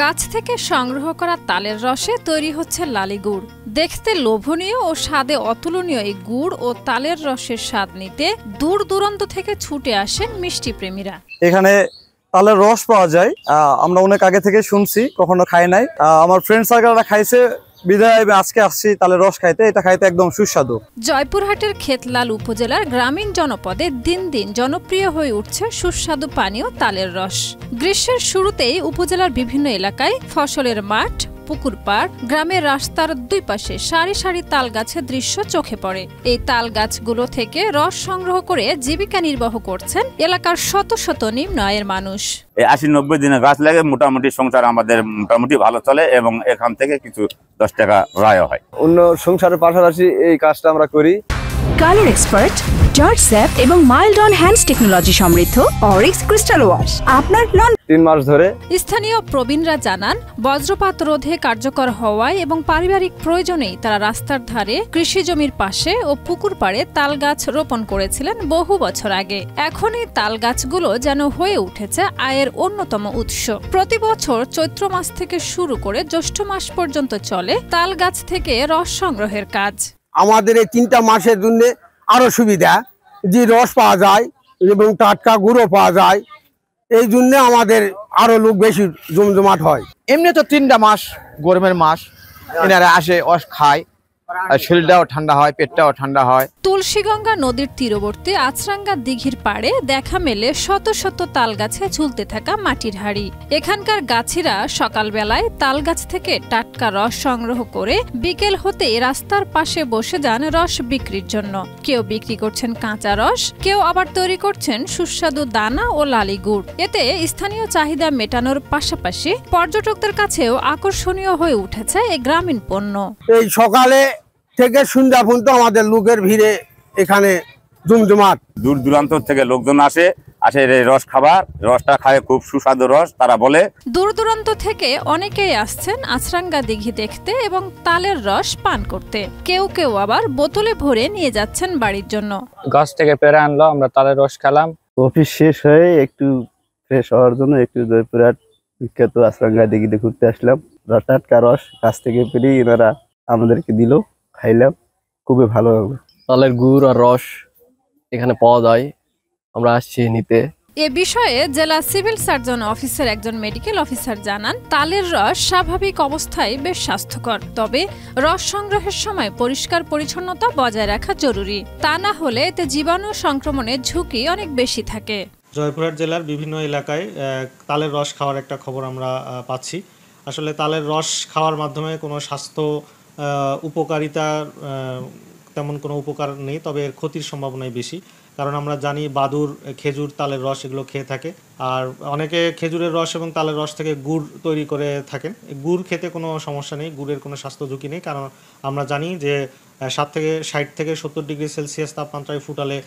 গাছ থেকে সংগ্রহ করা তালের রসে তৈরি হচ্ছে লালি গুড়। দেখতে লোভনীয় ও স্বাদে অতুলনীয় এই গুড় ও তালের রসের স্বাদ নিতে দূর দূরান্ত থেকে ছুটে আসেন মিষ্টি প্রেমীরা। এখানে তালের রস পাওয়া যায়, আমরা অনেক আগে থেকে শুনছি, কখনো খাই নাই। আমার ফ্রেন্ড সার্কেলরা খাইছে বিধায় আজকে আসছি তালের রস খাইতে। এটা খাইতে একদম সুস্বাদু। জয়পুরহাটের খেতলাল উপজেলার গ্রামীণ জনপদে দিন দিন জনপ্রিয় হয়ে উঠছে সুস্বাদু পানীয় তালের রস। গ্রীষ্মের শুরুতেই উপজেলার বিভিন্ন এলাকায় ফসলের মাঠ, পুকুর পাড়, গ্রামের রাস্তার দুই পাশে সারি সারি তাল গাছের দৃশ্য চোখে পড়ে। এই তাল গাছগুলো থেকে রস সংগ্রহ করে জীবিকা নির্বাহ করছেন এলাকার শত শত নিম্ন আয়ের মানুষ। 80-90 দিনে গাছ লাগে, মোটামুটি সংসার আমাদের মোটামুটি ভালো চলে এবং এখান থেকে কিছু 10 টাকা আয় হয়। অন্য সংসারের পাশাপাশি এই কাজটা আমরা করি। কালার এক্সপার্ট, জর্জ স্যাপ এবং মাইল্ড অন হ্যান্ডস টেকনোলজি সমৃদ্ধ অরিক্স ক্রিস্টাল ওয়াশ আপনার 3 মাস ধরে। স্থানীয় প্রবীণরা জানান, বজ্রপাত রোধে কার্যকর হওয়ায় এবং পারিবারিক প্রয়োজনেই তারা রাস্তার ধারে, কৃষি জমির পাশে ও পুকুর পাড়ে তাল গাছ রোপণ করেছিলেন বহু বছর আগে। এখন এই তাল গাছগুলো যেন হয়ে উঠেছে আয়ের অন্যতম উৎস। প্রতি বছর চৈত্র মাস থেকে শুরু করে জ্যৈষ্ঠ মাস পর্যন্ত চলে তাল গাছ থেকে রস সংগ্রহের কাজ। আমাদের এই 3টা মাসের জন্য আরো সুবিধা, যে রস পাওয়া যায় এবং টাটকা গুঁড়ো পাওয়া যায়, এই জন্য আমাদের আরো লোক বেশি জমজমাট হয়। এমনি তো 3টা মাস গরমের মাস, এনারা আসে রস খায়, শরীরটাও ঠান্ডা হয়, পেটটাও ঠান্ডা হয়। তুলসীগঙ্গা নদীর তীরবর্তী আচরাঙ্গা দিঘির পাড়ে দেখা মেলে শত শত তাল গাছে ঝুলতে থাকা মাটির হাড়ি। এখানকার গাছিরা সকালবেলায় তাল গাছ থেকে টাটকা রস সংগ্রহ করে বিকেল হতে রাস্তার পাশে বসে যান রস বিক্রির জন্য। কেউ বিক্রি করছেন কাঁচা রস, কেউ আবার তৈরি করছেন সুস্বাদু দানা ও লালি গুড়। এতে স্থানীয় চাহিদা মেটানোর পাশাপাশি পর্যটকদের কাছেও আকর্ষণীয় হয়ে উঠেছে এই গ্রামীণ পণ্য। এই সকালে থেকে সন্ধ্যা পর্যন্ত আমাদের লোকের ভিড়ে এখানে জমজমাট। দূর দূরান্ত থেকে লোকজন আসে রস খাবার, রসটা খায় খুব সুস্বাদু রস তারা বলে। দূর দূরান্ত থেকে অনেকেই আসছেন আচরাঙ্গা দিঘি দেখতে এবং তালের রস পান করতে। কেউ কেউ আবার বোতলে ভরে নিয়ে যাচ্ছেন বাড়ির জন্য। গাছ থেকে পেরে আনলো, আমরা তালের রস খেলাম। অফিস শেষ হয়ে একটু ফ্রেশ হওয়ার জন্য একটু জয়পুরহাট বিখ্যাত আচরাঙ্গা দিঘিতে ঘুরতে আসলাম। টাটকা রস গাছ থেকে পেরে এনারা আমাদেরকে দিল, খাইলাম, খুবই ভালো লাগলো। তালের গুড় আর রস এখানে পাওয়া যায়, আমরা আসছি নিতে। এ বিষয়ে জেলা সিভিল সার্জন অফিসের একজন মেডিকেল অফিসার জানান, তালের রস স্বাভাবিক অবস্থায় বেশ স্বাস্থ্যকর, তবে রস সংগ্রহের সময় পরিষ্কার পরিচ্ছন্নতা বজায় রাখা জরুরি। তা না হলে এতে জীবাণু সংক্রমণের ঝুঁকি অনেক বেশি থাকে। জয়পুরহাট জেলার বিভিন্ন এলাকায় তালের রস খাওয়ার একটা খবর আমরা পাচ্ছি। আসলে তালের রস খাওয়ার মাধ্যমে কোনো স্বাস্থ্য উপকারিতার তেমন কোনো উপকার নেই, তবে এর ক্ষতির সম্ভাবনাই বেশি। কারণ আমরা জানি বাদুর, খেজুর, তালের রস এগুলো খেয়ে থাকে, আর অনেকে খেজুরের রস এবং তালের রস থেকে গুড় তৈরি করে থাকেন। গুড় খেতে কোনো সমস্যা নেই, গুড়ের কোনো স্বাস্থ্য ঝুঁকি নেই, কারণ আমরা জানি যে 60 থেকে 70 ডিগ্রি সেলসিয়াস তাপমাত্রায় ফুটালে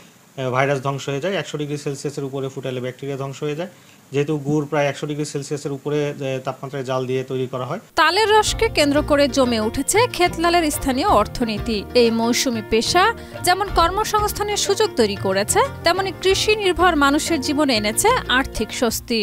ভাইরাস ধ্বংস হয়ে যায়, 100 ডিগ্রি সেলসিয়াসের উপরে ফুটালে ব্যাকটেরিয়া ধ্বংস হয়ে যায়। যেহেতু গুড় প্রায় 100 ডিগ্রি সেলসিয়াসের উপরে তাপমাত্রায় জাল দিয়ে তৈরি করা হয়। তালের রসকে কেন্দ্র করে জমে উঠেছে খেতলালের স্থানীয় অর্থনীতি। এই মৌসুমী পেশা যেমন কর্মসংস্থানের সুযোগ তৈরি করেছে, তেমনি কৃষি নির্ভর মানুষের জীবনে এনেছে আর্থিক স্বস্তি।